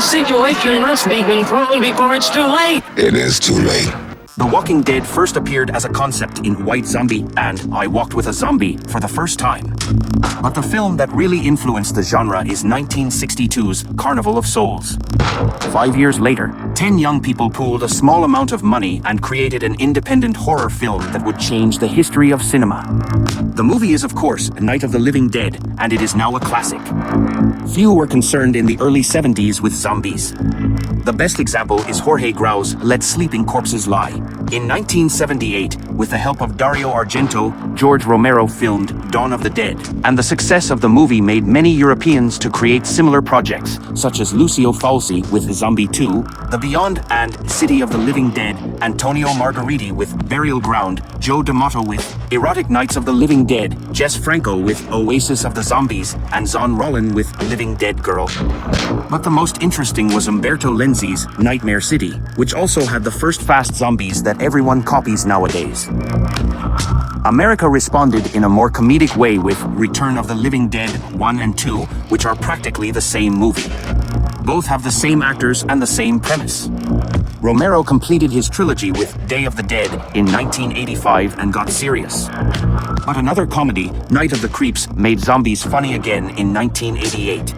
This situation must be controlled before it's too late. It is too late. The Walking Dead first appeared as a concept in White Zombie and I Walked with a Zombie for the first time. But the film that really influenced the genre is 1962's Carnival of Souls. 5 years later, 10 young people pooled a small amount of money and created an independent horror film that would change the history of cinema. The movie is, of course, Night of the Living Dead, and it is now a classic. Few were concerned in the early 70s with zombies. The best example is Jorge Grau's Let Sleeping Corpses Lie. In 1978, with the help of Dario Argento, George Romero filmed Dawn of the Dead, and the success of the movie made many Europeans to create similar projects, such as Lucio Fulci with Zombie 2, The Beyond and City of the Living Dead, Antonio Margheriti with Burial Ground, Joe D'Amato with Erotic Nights of the Living Dead, Jess Franco with Oasis of the Zombies, and Zon Rollin with Living Dead Girl. But the most interesting was Umberto Lenzi's Nightmare City, which also had the first fast zombies that everyone copies nowadays. America responded in a more comedic way with Return of the Living Dead 1 and 2, which are practically the same movie. Both have the same actors and the same premise. Romero completed his trilogy with Day of the Dead in 1985 and got serious. But another comedy, Night of the Creeps, made zombies funny again in 1988.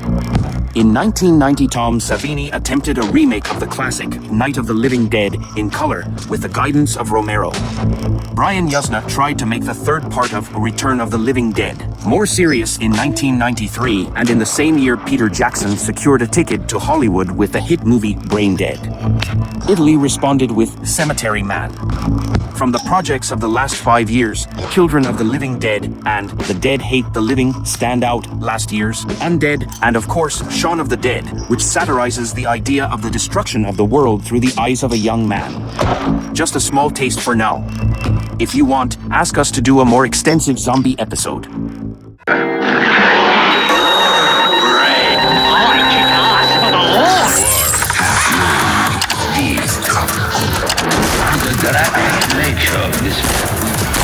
In 1990, Tom Savini attempted a remake of the classic Night of the Living Dead in color with the guidance of Romero. Brian Yuzna tried to make the third part of Return of the Living Dead more serious in 1993, and in the same year Peter Jackson secured a ticket to Hollywood with the hit movie Braindead. Italy responded with Cemetery Man. From the projects of the last 5 years, Children of the Living Dead and The Dead Hate the Living stand out last year's, Undead, and of course Shaun of the Dead, which satirizes the idea of the destruction of the world through the eyes of a young man. Just a small taste for now. If you want, ask us to do a more extensive zombie episode. The nature of this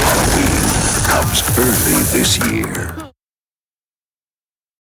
Halloween comes early this year.